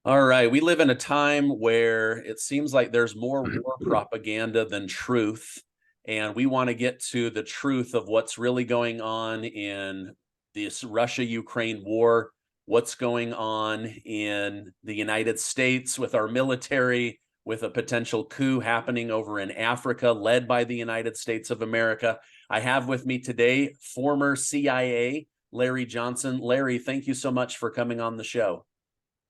All right. We live in a time where it seems like there's more war propaganda than truth. And we want to get to the truth of what's really going on in this Russia-Ukraine war, what's going on in the United States with our military, with a potential coup happening over in Africa, led by the United States of America. I have with me today former CIA Larry Johnson. Larry, thank you so much for coming on the show.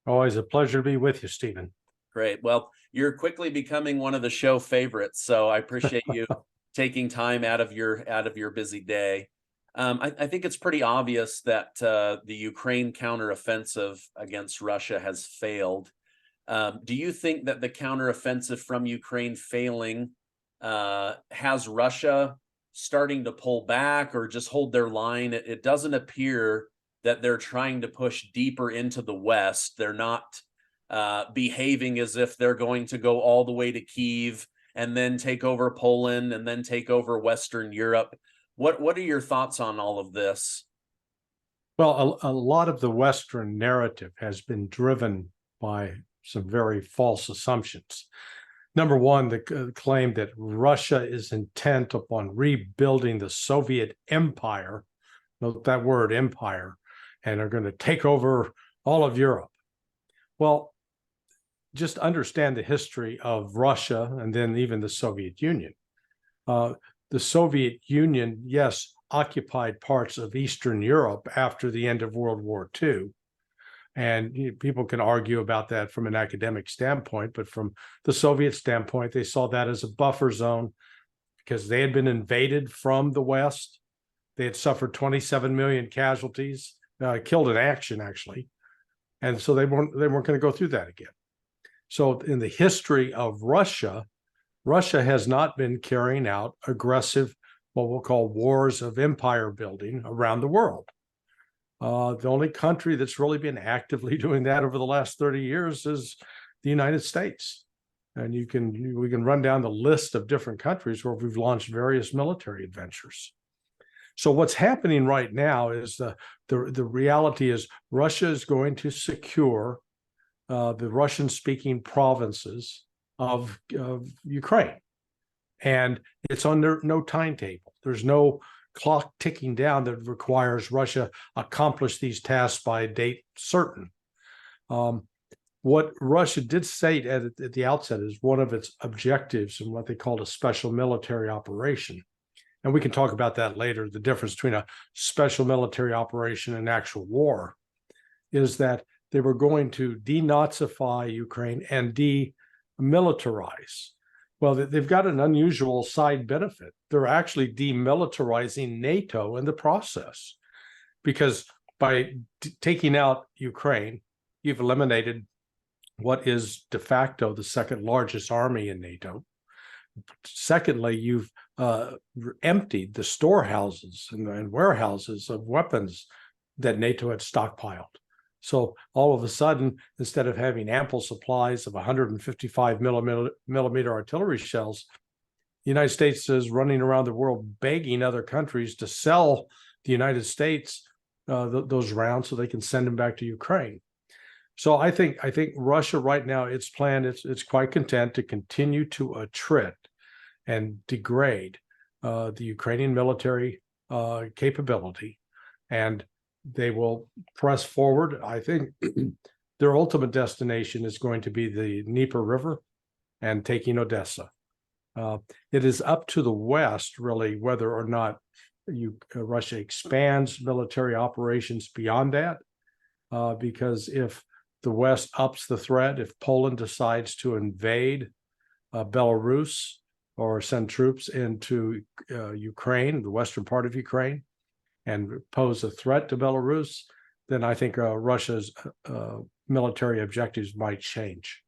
Always a pleasure to be with you, Stephen. Great. Well, you're quickly becoming one of the show favorites, so I appreciate you taking time out of your busy day. I think it's pretty obvious that the Ukraine counteroffensive against Russia has failed. Do you think that the counteroffensive from Ukraine failing has Russia starting to pull back or just hold their line? It doesn't appear that they're trying to push deeper into the West. They're not behaving as if they're going to go all the way to Kyiv and then take over Poland and then take over Western Europe. What are your thoughts on all of this? Well, a lot of the Western narrative has been driven by some very false assumptions. Number one, the claim that Russia is intent upon rebuilding the Soviet empire, note that word empire, and are going to take over all of Europe. Well, just understand the history of Russia and then even the Soviet Union. The Soviet Union, yes, occupied parts of Eastern Europe after the end of World War II. And people can argue about that from an academic standpoint, but from the Soviet standpoint, they saw that as a buffer zone because they had been invaded from the West. They had suffered 27 million casualties, killed in action, actually. And so they weren't going to go through that again. So in the history of Russia, Russia has not been carrying out aggressive, what we'll call wars of empire building around the world. The only country that's really been actively doing that over the last 30 years is the United States. And we can run down the list of different countries where we've launched various military adventures. So what's happening right now is the reality is Russia is going to secure the Russian-speaking provinces of Ukraine. And it's under no timetable. There's no clock ticking down that requires Russia accomplish these tasks by a date certain. What Russia did state at the outset is one of its objectives and what they called a special military operation. And we can talk about that later, the difference between a special military operation and actual war, is that they were going to denazify Ukraine and demilitarize. Well, they've got an unusual side benefit. They're actually demilitarizing NATO in the process, because by taking out Ukraine, you've eliminated what is de facto the second largest army in NATO. Secondly, you've emptied the storehouses and warehouses of weapons that NATO had stockpiled. So all of a sudden, instead of having ample supplies of 155 millimeter artillery shells, the United States is running around the world begging other countries to sell the United States those rounds so they can send them back to Ukraine. So I think Russia right now, its plan, it's quite content to continue to attrit and degrade the Ukrainian military capability, and they will press forward. I think their ultimate destination is going to be the Dnieper River and taking Odessa. It is up to the West, really, whether or not Russia expands military operations beyond that, because if the West ups the threat, if Poland decides to invade Belarus or send troops into Ukraine, the western part of Ukraine, and pose a threat to Belarus, then I think Russia's military objectives might change.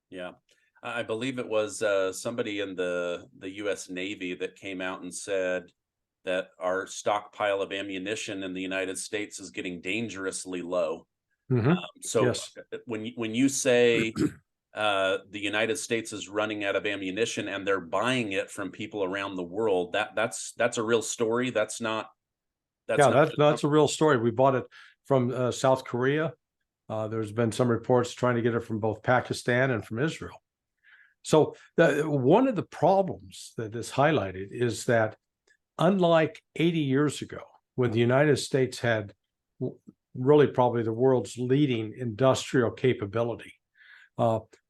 Yeah, I believe it was somebody in the U.S. Navy that came out and said that our stockpile of ammunition in the United States is getting dangerously low. Mm-hmm. So yes. when you say the United States is running out of ammunition and they're buying it from people around the world, that's a real story. That's a real story. We bought it from South Korea. There's been some reports trying to get it from both Pakistan and from Israel. So one of the problems that is highlighted is that unlike 80 years ago, when the United States had really probably the world's leading industrial capability,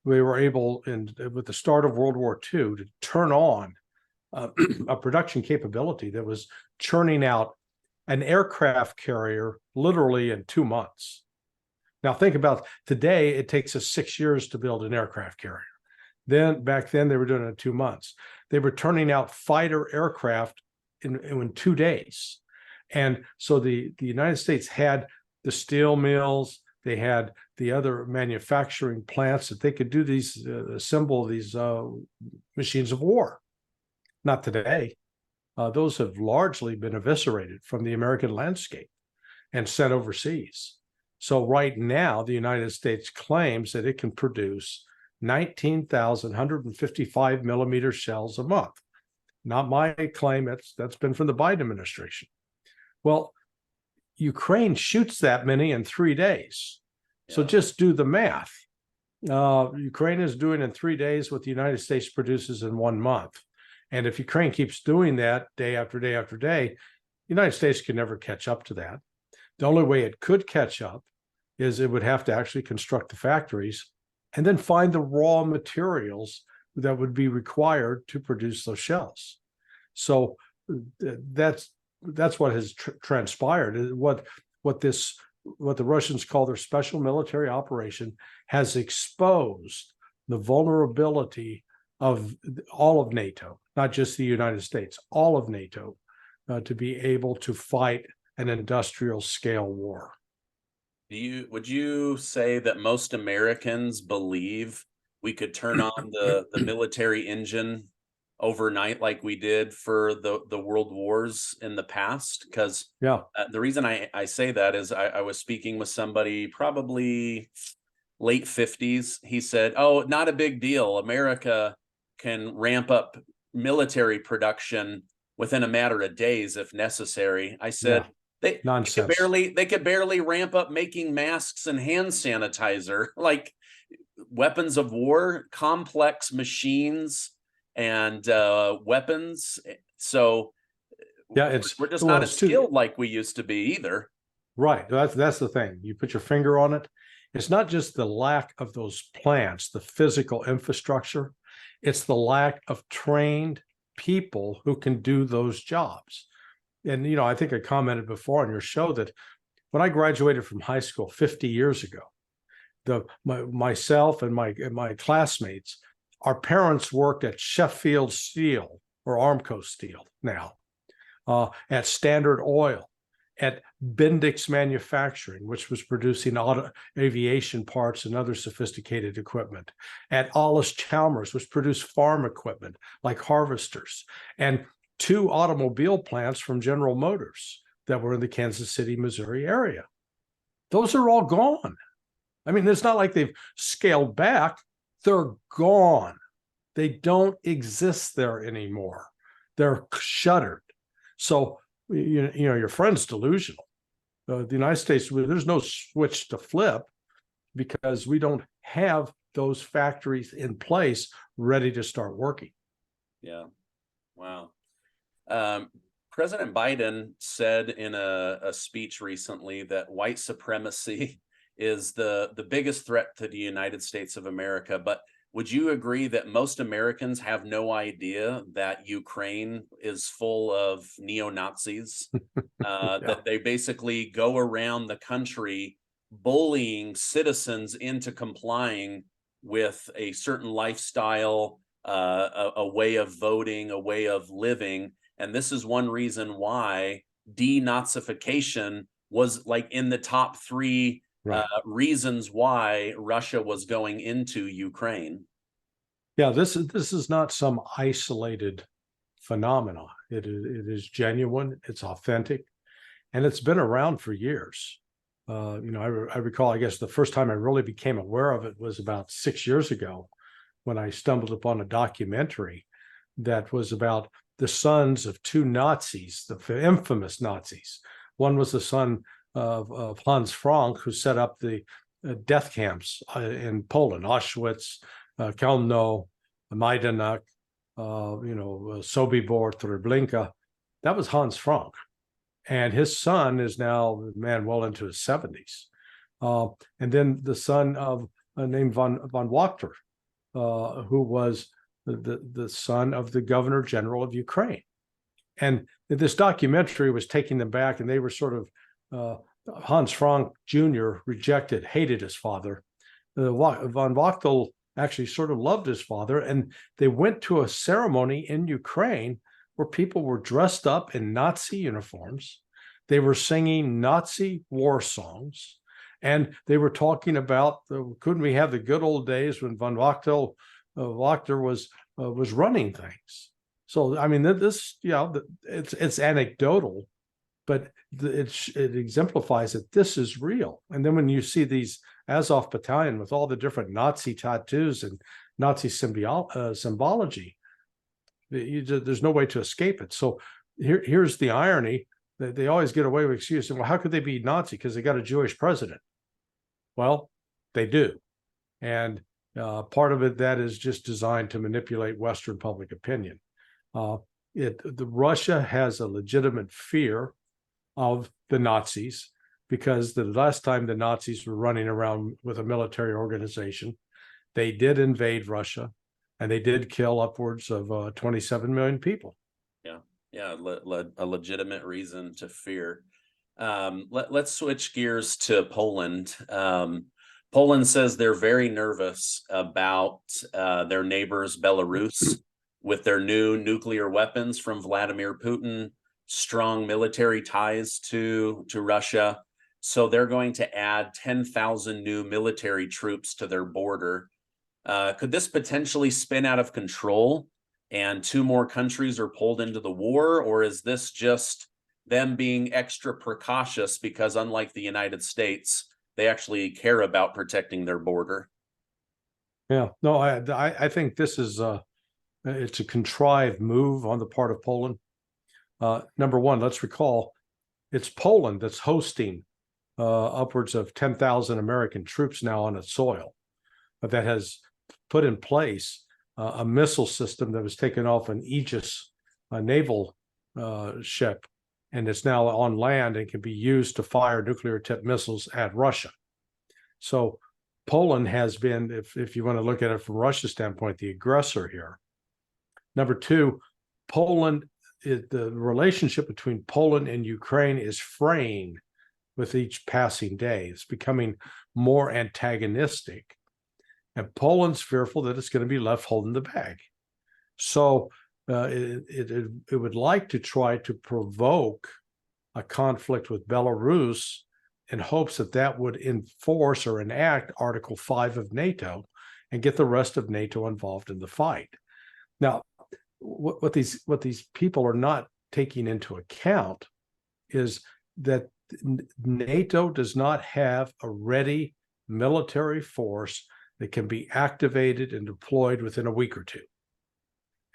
we were able, with the start of World War II, to turn on a production capability that was churning out an aircraft carrier literally in 2 months. Now think about today, it takes us 6 years to build an aircraft carrier. Then back then they were doing it in 2 months. They were turning out fighter aircraft in 2 days. And so the United States had the steel mills, they had the other manufacturing plants that they could do these, assemble these machines of war. Not today. Those have largely been eviscerated from the American landscape and sent overseas. So right now, the United States claims that it can produce 19,155 millimeter shells a month. Not my claim, that's been from the Biden administration. Well, Ukraine shoots that many in 3 days. Yeah. So just do the math. Ukraine is doing in 3 days what the United States produces in 1 month. And if Ukraine keeps doing that day after day after day, the United States can never catch up to that. The only way it could catch up is it would have to actually construct the factories and then find the raw materials that would be required to produce those shells. So that's what has transpired. What the Russians call their special military operation has exposed the vulnerability of all of NATO, not just the United States, all of NATO, to be able to fight an industrial scale war. Would you say that most Americans believe we could turn on the military engine overnight like we did for the world wars in the past? Because the reason I say that is I was speaking with somebody probably late 50s. He said, oh, not a big deal. America can ramp up military production within a matter of days if necessary. I said, They could barely ramp up making masks and hand sanitizer, like weapons of war, complex machines and weapons. So we're just not as skilled like we used to be either. Right. That's the thing. You put your finger on it. It's not just the lack of those plants, the physical infrastructure. It's the lack of trained people who can do those jobs. And, I think I commented before on your show that when I graduated from high school 50 years ago, myself and my classmates, our parents worked at Sheffield Steel or Armco Steel now, at Standard Oil, at Bendix Manufacturing, which was producing aviation parts and other sophisticated equipment, at Allis Chalmers, which produced farm equipment like harvesters, and 2 automobile plants from General Motors that were in the Kansas City, Missouri area. Those are all gone. I mean, it's not like they've scaled back. They're gone. They don't exist there anymore. They're shuttered. So, your friend's delusional. The United States, there's no switch to flip because we don't have those factories in place ready to start working. Yeah. Wow. President Biden said in a speech recently that white supremacy is the biggest threat to the United States of America. But would you agree that most Americans have no idea that Ukraine is full of neo-Nazis, that they basically go around the country bullying citizens into complying with a certain lifestyle, a way of voting, a way of living? And this is one reason why denazification was like in the top 3 reasons why Russia was going into Ukraine. Yeah, this is not some isolated phenomena. It is genuine, it's authentic, and it's been around for years. I recall, I guess the first time I really became aware of it was about 6 years ago when I stumbled upon a documentary that was about the sons of 2 Nazis, the infamous Nazis. One was the son of Hans Frank, who set up the death camps in Poland, Auschwitz, Chełmno, Majdanek, Sobibor, Treblinka. That was Hans Frank. And his son is now, man, well into his 70s. And then the son of named von Wachter, who was the son of the governor general of Ukraine. And this documentary was taking them back, and they were sort of, Hans Frank Jr. hated his father. Von Wachter actually sort of loved his father, and they went to a ceremony in Ukraine where people were dressed up in Nazi uniforms. They were singing Nazi war songs, and they were talking about, couldn't we have the good old days when von Wachter was running things? So, I mean, this, it's anecdotal, but it exemplifies that this is real. And then when you see these Azov battalion with all the different Nazi tattoos and Nazi symbology, there's no way to escape it. So here's the irony. They always get away with excuses. Well, how could they be Nazi? Because they got a Jewish president. Well, they do. And part of it, that is just designed to manipulate Western public opinion. Russia has a legitimate fear of the Nazis, because the last time the Nazis were running around with a military organization, they did invade Russia, and they did kill upwards of 27 million people. Yeah, a legitimate reason to fear. Let's switch gears to Poland. Poland says they're very nervous about their neighbors, Belarus, with their new nuclear weapons from Vladimir Putin, strong military ties to Russia. So they're going to add 10,000 new military troops to their border. Could this potentially spin out of control and 2 more countries are pulled into the war? Or is this just them being extra precautious because, unlike the United States, they actually care about protecting their border? Yeah, no, I think this is it's a contrived move on the part of Poland. Number one, let's recall, it's Poland that's hosting upwards of 10,000 American troops now on its soil, that has put in place a missile system that was taken off an Aegis naval ship, and it's now on land and can be used to fire nuclear-tipped missiles at Russia. So Poland has been, if you want to look at it from Russia's standpoint, the aggressor here. Number two, the relationship between Poland and Ukraine is fraying with each passing day. It's becoming more antagonistic. And Poland's fearful that it's going to be left holding the bag. So it would like to try to provoke a conflict with Belarus in hopes that that would enforce or enact Article 5 of NATO and get the rest of NATO involved in the fight. Now, what these people are not taking into account is that NATO does not have a ready military force that can be activated and deployed within a week or two.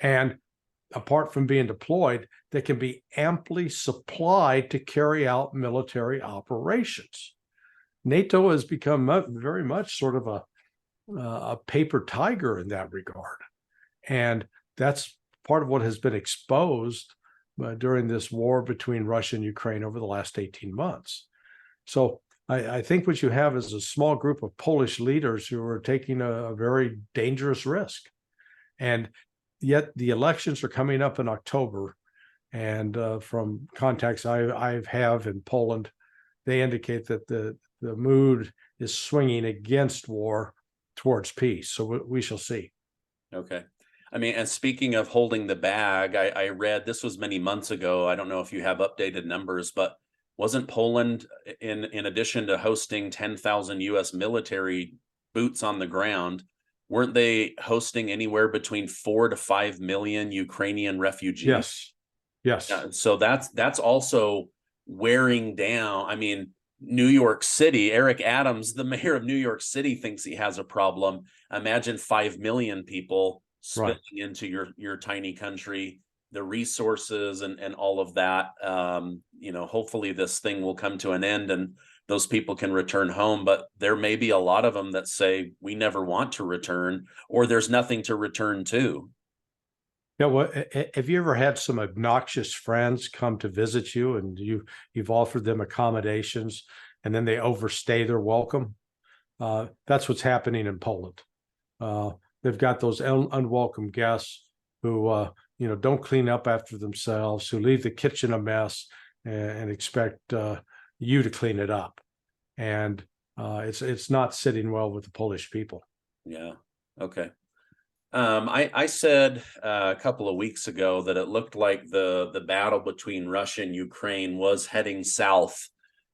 And apart from being deployed, they can be amply supplied to carry out military operations. NATO has become very much sort of a paper tiger in that regard. And that's part of what has been exposed during this war between Russia and Ukraine over the last 18 months. So I think what you have is a small group of Polish leaders who are taking a very dangerous risk. And yet the elections are coming up in October. And from contacts I have in Poland, they indicate that the mood is swinging against war towards peace. So we shall see. Okay. I mean, and speaking of holding the bag, I read, this was many months ago, I don't know if you have updated numbers, but wasn't Poland, in addition to hosting 10,000 U.S. military boots on the ground, weren't they hosting anywhere between 4 to 5 million Ukrainian refugees? Yes. So that's also wearing down. I mean, New York City, Eric Adams, the mayor of New York City, thinks he has a problem. Imagine 5 million people spilling into your tiny country, the resources and all of that. Hopefully this thing will come to an end and those people can return home, but there may be a lot of them that say we never want to return, or there's nothing to return to. Yeah, well, have you ever had some obnoxious friends come to visit you and you've offered them accommodations and then they overstay their welcome? That's what's happening in Poland. They've got those unwelcome guests who don't clean up after themselves, who leave the kitchen a mess and expect you to clean it up. And it's not sitting well with the Polish people. Yeah. Okay. I said a couple of weeks ago that it looked like the battle between Russia and Ukraine was heading south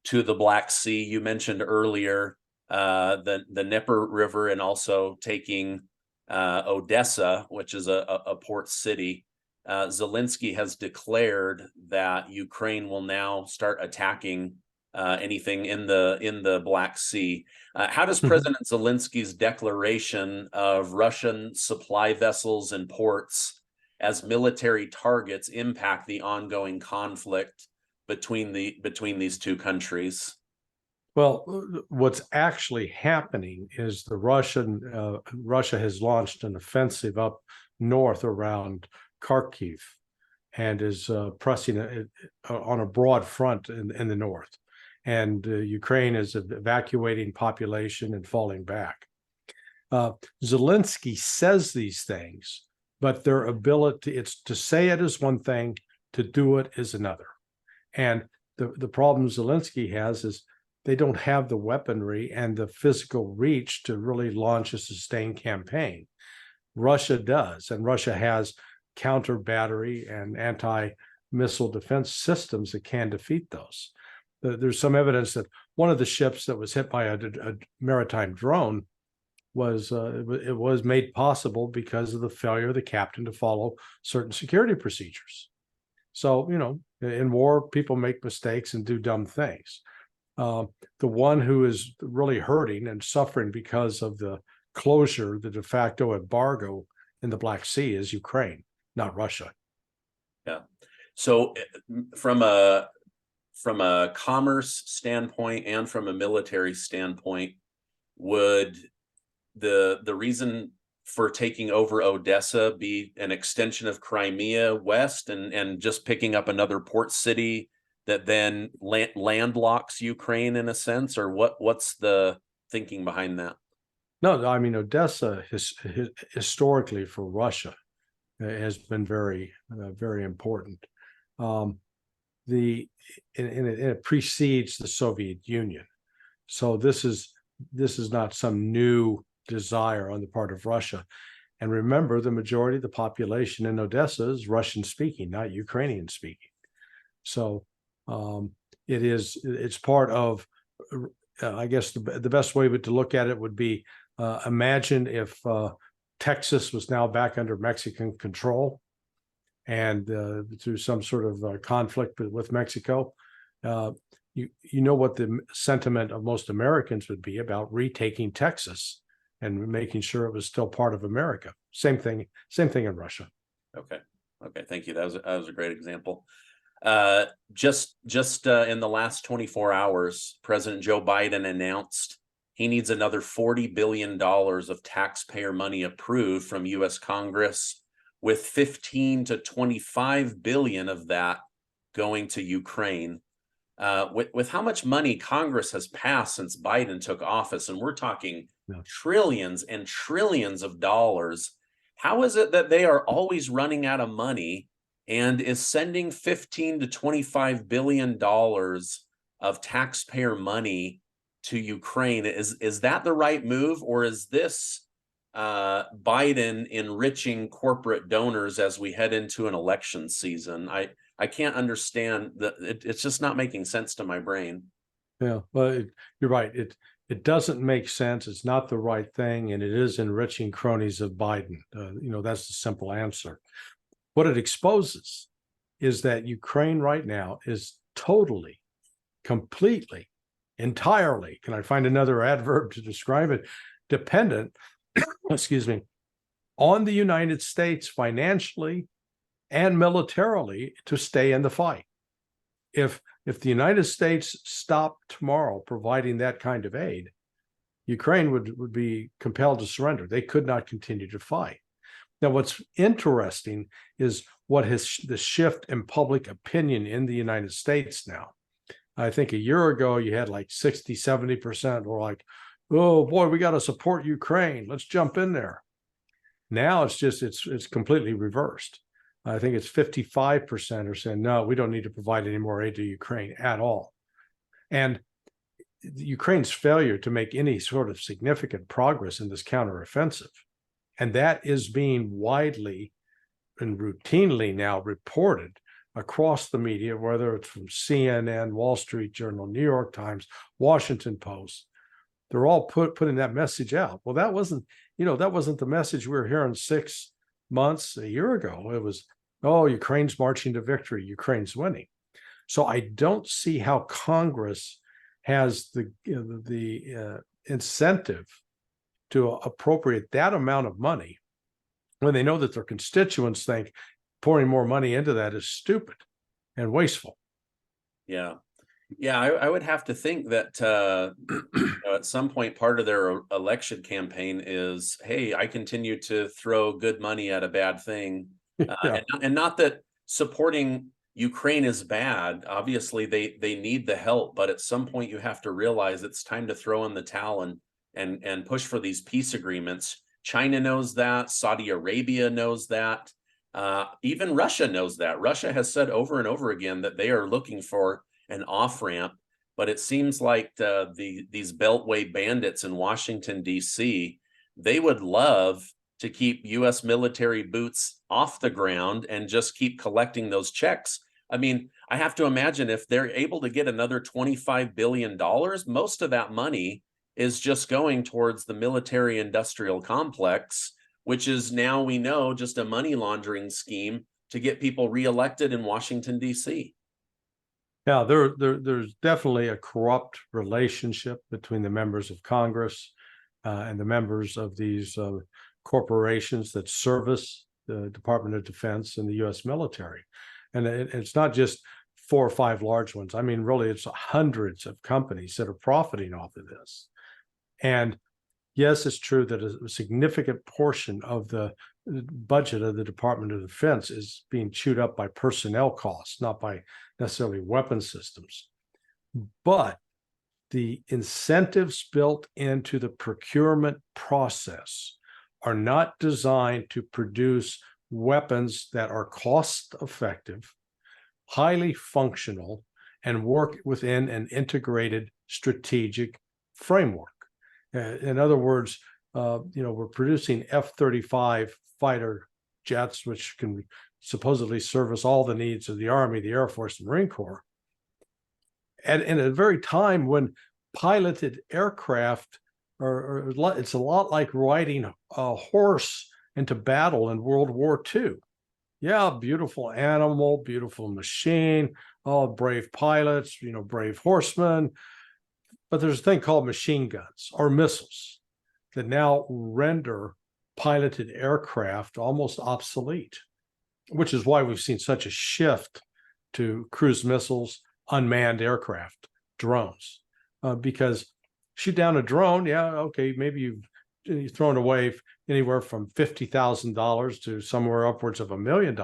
to the Black Sea. You mentioned earlier the Dnieper River, and also taking Odessa, which is a port city. Zelenskyy has declared that Ukraine will now start attacking anything in the Black Sea. How does President Zelensky's declaration of Russian supply vessels and ports as military targets impact the ongoing conflict between these two countries? Well, what's actually happening is Russia has launched an offensive up north around Kharkiv and is pressing on a broad front in the north. And Ukraine is evacuating population and falling back. Zelenskyy says these things, but their ability, it's to say it is one thing, to do it is another. And the problem Zelenskyy has is they don't have the weaponry and the physical reach to really launch a sustained campaign. Russia does, and Russia has counter battery and anti-missile defense systems that can defeat those. There's some evidence that one of the ships that was hit by a maritime drone was made possible because of the failure of the captain to follow certain security procedures. So, in war, people make mistakes and do dumb things. The one who is really hurting and suffering because of the closure, the de facto embargo in the Black Sea, is Ukraine, not Russia. Yeah. So from a commerce standpoint and from a military standpoint, would the reason for taking over Odessa be an extension of Crimea west and just picking up another port city that then landlocks Ukraine in a sense, or what's the thinking behind that? No, I mean, Odessa historically for Russia has been very, very important. It precedes the Soviet Union, so this is not some new desire on the part of Russia. And remember, the majority of the population in Odessa is Russian speaking, not Ukrainian speaking. So it's part of, I guess the best way to look at it would be, imagine if Texas was now back under Mexican control, and through some sort of conflict with Mexico, you know what the sentiment of most Americans would be about retaking Texas and making sure it was still part of America. Same thing in Russia. Okay, thank you. That was a great example. Just in the last 24 hours, President Joe Biden announced he needs another $40 billion of taxpayer money approved from U.S. Congress, with 15 to 25 billion of that going to Ukraine. With how much money Congress has passed since Biden took office, and we're talking trillions and trillions of dollars, how is it that they are always running out of money and is sending 15 to 25 billion dollars of taxpayer money to Ukraine? Is that the right move, or is this Biden enriching corporate donors as we head into an election season? I can't understand that. It's just not making sense to my brain. Yeah, well, you're right. It doesn't make sense. It's not the right thing, and it is enriching cronies of Biden. That's the simple answer. What it exposes is that Ukraine right now is totally, completely, entirely, can I find another adverb to describe it, dependent, excuse me, on the United States financially and militarily to stay in the fight. If if the United States stopped tomorrow providing that kind of aid, Ukraine would be compelled to surrender. They could not continue to fight. Now, what's interesting is what has the shift in public opinion in the United States now. I think a year ago, you had like 60, 70% were like, oh boy, we got to support Ukraine. Let's jump in there. Now it's completely reversed. I think it's 55% are saying, no, we don't need to provide any more aid to Ukraine at all. And Ukraine's failure to make any sort of significant progress in this counteroffensive, and that is being widely and routinely now reported across the media, whether it's from CNN, Wall Street Journal, New York Times, Washington Post. They're all putting that message out. Well, that wasn't the message we were hearing 6 months, a year ago. It was, oh, Ukraine's marching to victory, Ukraine's winning. So I don't see how Congress has the incentive to appropriate that amount of money when they know that their constituents think pouring more money into that is stupid and wasteful. Yeah. Yeah, I would have to think that at some point, part of their election campaign is, hey, I continue to throw good money at a bad thing. And not that supporting Ukraine is bad. Obviously, they need the help. But at some point, you have to realize it's time to throw in the towel and push for these peace agreements. China knows that. Saudi Arabia knows that. Even Russia knows that. Russia has said over and over again that they are looking for an off-ramp, but it seems like these Beltway bandits in Washington, D.C., they would love to keep U.S. military boots off the ground and just keep collecting those checks. I mean, I have to imagine if they're able to get another $25 billion, most of that money is just going towards the military-industrial complex, which is now, we know, just a money laundering scheme to get people reelected in Washington, D.C. Yeah, there's definitely a corrupt relationship between the members of Congress and the members of these corporations that service the Department of Defense and the U.S. military. And it's not just 4 or 5 large ones. I mean, really, it's hundreds of companies that are profiting off of this. And yes, it's true that a significant portion of the budget of the Department of Defense is being chewed up by personnel costs, not by necessarily weapon systems. But the incentives built into the procurement process are not designed to produce weapons that are cost effective, highly functional, and work within an integrated strategic framework. In other words, we're producing F-35 fighter jets, which can supposedly service all the needs of the Army, the Air Force, and Marine Corps. And in a very time when piloted aircraft it's a lot like riding a horse into battle in World War II. Yeah, beautiful animal, beautiful machine, all brave pilots, brave horsemen. But there's a thing called machine guns or missiles that now render piloted aircraft almost obsolete, which is why we've seen such a shift to cruise missiles, unmanned aircraft, drones, because shoot down a drone, yeah, okay, maybe you've thrown away anywhere from $50,000 to somewhere upwards of $1 million,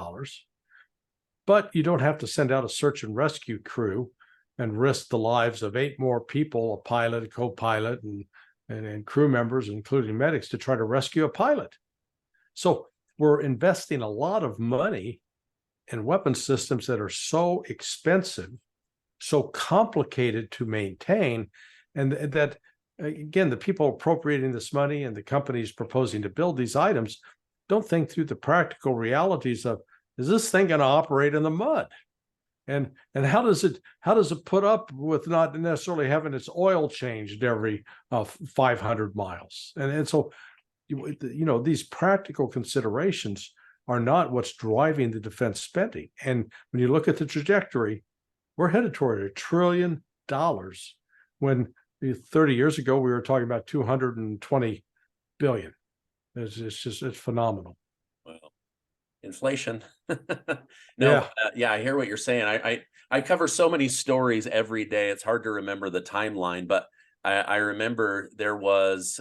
but you don't have to send out a search and rescue crew and risk the lives of 8 more people, a pilot, a co-pilot, and crew members, including medics, to try to rescue a pilot. So we're investing a lot of money in weapon systems that are so expensive, so complicated to maintain, and that, again, the people appropriating this money and the companies proposing to build these items don't think through the practical realities of, is this thing going to operate in the mud? And how does it put up with not necessarily having its oil changed every 500 miles? And so, these practical considerations are not what's driving the defense spending. And when you look at the trajectory, we're headed toward $1 trillion when 30 years ago we were talking about 220 billion. It's phenomenal. Well, Inflation. No, Yeah. yeah, I hear what you're saying. I cover so many stories every day. It's hard to remember the timeline, but I remember there was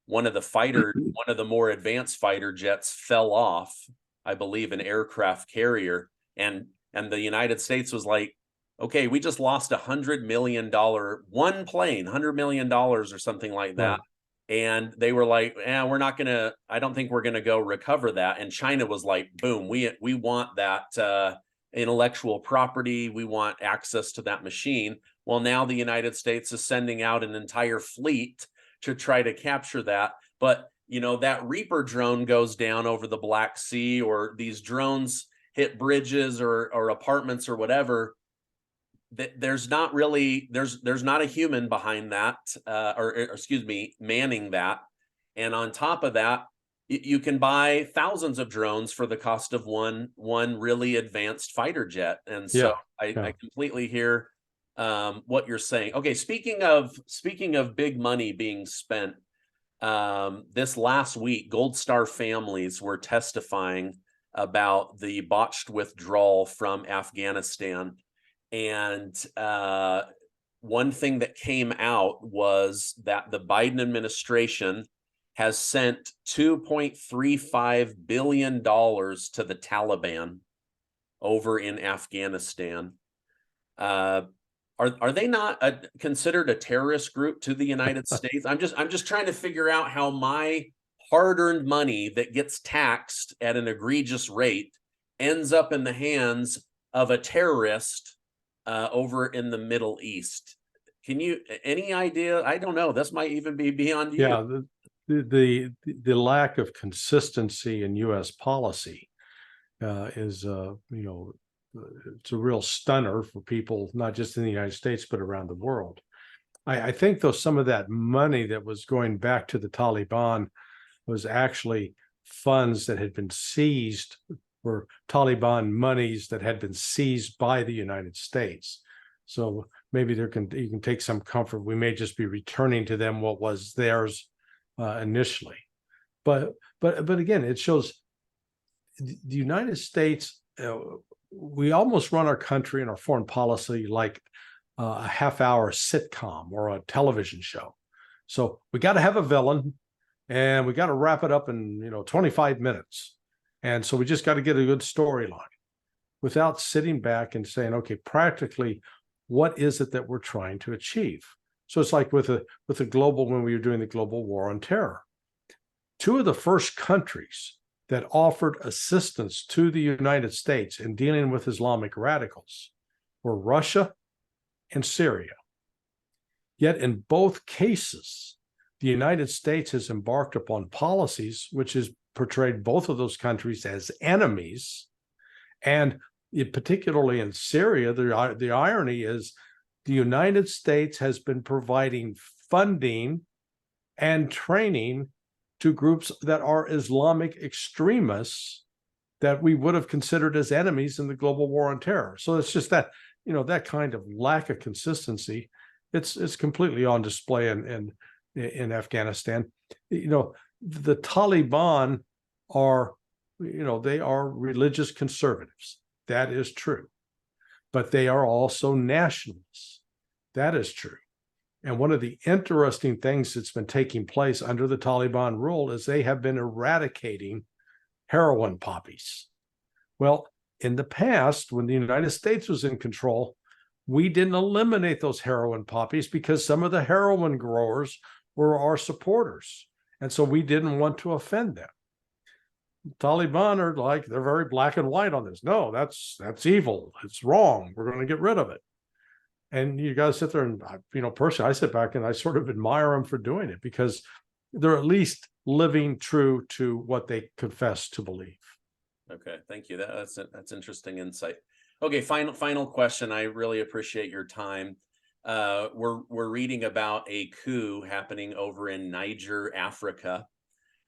one of the more advanced fighter jets fell off, I believe, an aircraft carrier, and the United States was like, okay, we just lost $100 million, one plane, $100 million or something like that. Right. And they were like, we're not gonna, I don't think we're gonna go recover that. And China was like, boom, we want that intellectual property, we want access to that machine. Well, now the United States is sending out an entire fleet to try to capture that. But that Reaper drone goes down over the Black Sea, or these drones hit bridges or apartments or whatever. There's not really there's not a human behind that, or excuse me, manning that. And on top of that, you can buy thousands of drones for the cost of one really advanced fighter jet. And so Yeah. I completely hear what you're saying. Okay, speaking of big money being spent, this last week, Gold Star families were testifying about the botched withdrawal from Afghanistan. And one thing that came out was that the Biden administration has sent $2.35 billion to the Taliban over in Afghanistan. Are they not considered a terrorist group to the United States? I'm just trying to figure out how my hard-earned money that gets taxed at an egregious rate ends up in the hands of a terrorist over in the Middle East. Can you, any idea? I don't know. This might even be beyond you. Yeah. The lack of consistency in U.S. policy is it's a real stunner for people, not just in the United States, but around the world. I think, though, some of that money that was going back to the Taliban was actually funds that had been seized, were Taliban monies that had been seized by the United States. So maybe you can take some comfort. We may just be returning to them what was theirs initially. But again, it shows the United States. We almost run our country and our foreign policy like a half-hour sitcom or a television show. So we got to have a villain, and we got to wrap it up in 25 minutes. And so we just got to get a good storyline without sitting back and saying, okay, practically, what is it that we're trying to achieve? So it's like with the global, when we were doing the global war on terror, two of the first countries that offered assistance to the United States in dealing with Islamic radicals were Russia and Syria. Yet in both cases, the United States has embarked upon policies which has portrayed both of those countries as enemies. And particularly in Syria, the irony is the United States has been providing funding and training to groups that are Islamic extremists that we would have considered as enemies in the global war on terror. So it's just that, that kind of lack of consistency, it's completely on display in Afghanistan. The Taliban are, they are religious conservatives. That is true. But they are also nationalists. That is true. And one of the interesting things that's been taking place under the Taliban rule is they have been eradicating heroin poppies. Well, in the past, when the United States was in control, we didn't eliminate those heroin poppies because some of the heroin growers were our supporters. And so we didn't want to offend them. Taliban are like, they're very black and white on this. No, that's evil. It's wrong. We're going to get rid of it. And you got to sit there and, personally, I sit back and I sort of admire them for doing it because they're at least living true to what they confess to believe. Okay, thank you. That's interesting insight. Okay, final question. I really appreciate your time. We're reading about a coup happening over in Niger, Africa.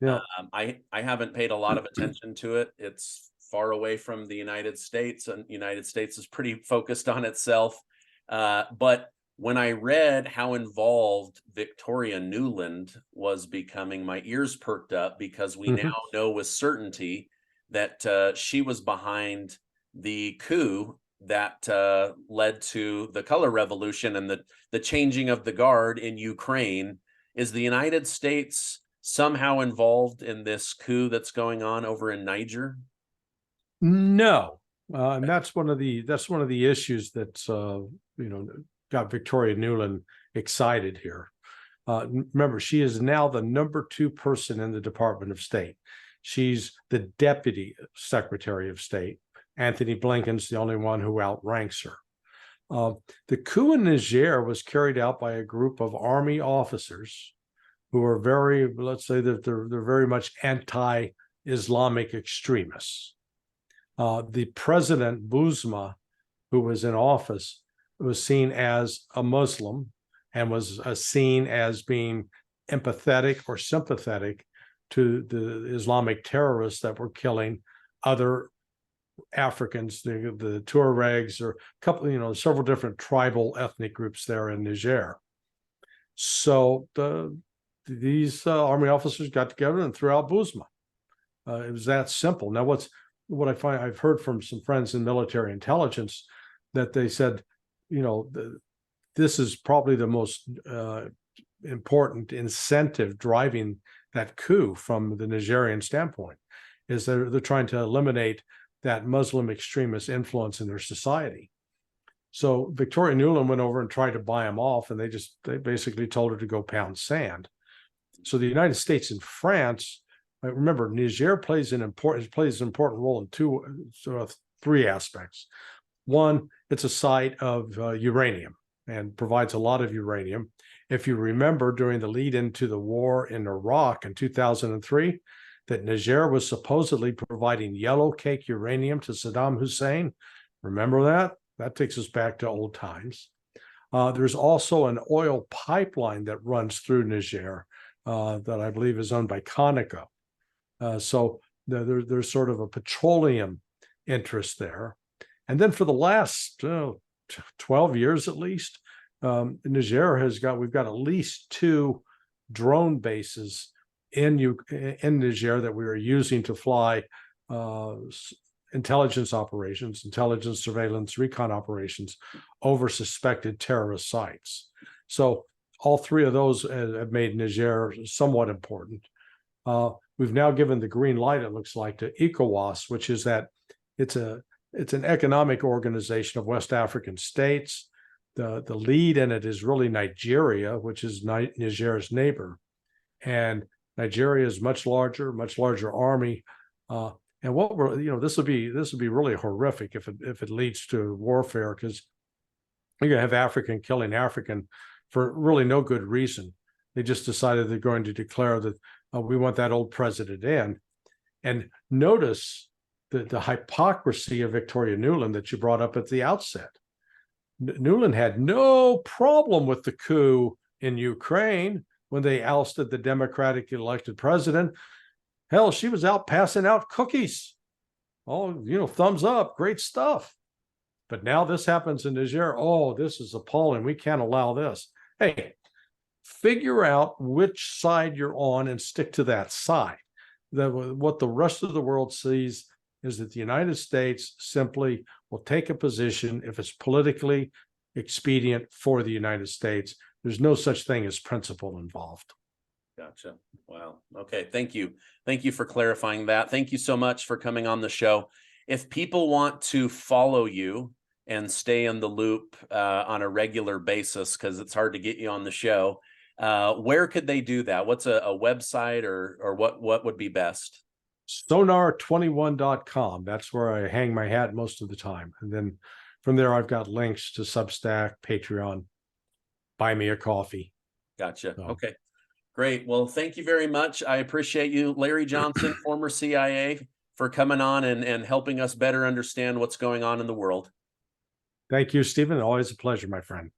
Yeah. I haven't paid a lot of attention to it. It's far away from the United States, and the United States is pretty focused on itself. But when I read how involved Victoria Nuland was becoming, my ears perked up because we now know with certainty that she was behind the coup that led to the color revolution and the changing of the guard in Ukraine. Is the United States somehow involved in this coup that's going on over in Niger? No, and that's one of the issues that's got Victoria Nuland excited here. Remember, she is now the #2 person in the Department of State. She's the Deputy Secretary of State. Anthony Blinken's the only one who outranks her. The coup in Niger was carried out by a group of army officers who are very, let's say that they're very much anti-Islamic extremists. The president, Bouzma, who was in office, was seen as a Muslim and was seen as being empathetic or sympathetic to the Islamic terrorists that were killing other Africans, the Tuaregs, or a couple, several different tribal ethnic groups there in Niger. So these army officers got together and threw out Bouzma. It was that simple. Now, what I find, I've heard from some friends in military intelligence that they said, this is probably the most important incentive driving that coup from the Nigerian standpoint, is they're trying to eliminate that Muslim extremist influence in their society. So Victoria Nuland went over and tried to buy them off, and they basically told her to go pound sand. So the United States and France, remember, Niger plays an important role in three aspects. One, it's a site of uranium and provides a lot of uranium. If you remember, during the lead into the war in Iraq in 2003, that Niger was supposedly providing yellow cake uranium to Saddam Hussein. Remember that? That takes us back to old times. There's also an oil pipeline that runs through Niger that I believe is owned by Conoco. So there's sort of a petroleum interest there. And then for the last 12 years at least, Niger we've got at least 2 drone bases in Niger that we are using to fly intelligence operations, intelligence, surveillance, recon operations over suspected terrorist sites. So all 3 of those have made Niger somewhat important. We've now given the green light, it looks like, to ECOWAS, which is that it's an economic organization of West African states. The lead in it is really Nigeria, which is Niger's neighbor. And Nigeria is much larger army. And what this would be really horrific if it leads to warfare, because you're gonna have African killing African for really no good reason. They just decided they're going to declare that we want that old president in. And notice the hypocrisy of Victoria Nuland that you brought up at the outset. Nuland had no problem with the coup in Ukraine when they ousted the democratically elected president. Hell, she was out passing out cookies. Oh, thumbs up, great stuff. But now this happens in Niger. Oh, this is appalling. We can't allow this. Hey, figure out which side you're on and stick to that side. What the rest of the world sees is that the United States simply will take a position if it's politically expedient for the United States. There's no such thing as principle involved. Gotcha. Wow. Okay. Thank you. Thank you for clarifying that. Thank you so much for coming on the show. If people want to follow you and stay in the loop on a regular basis, because it's hard to get you on the show, where could they do that? What's a website or what would be best? Sonar21.com. That's where I hang my hat most of the time. And then from there, I've got links to Substack, Patreon, buy me a coffee. Gotcha. So. Okay. Great. Well, thank you very much. I appreciate you, Larry Johnson, former CIA, for coming on and helping us better understand what's going on in the world. Thank you, Stephen. Always a pleasure, my friend.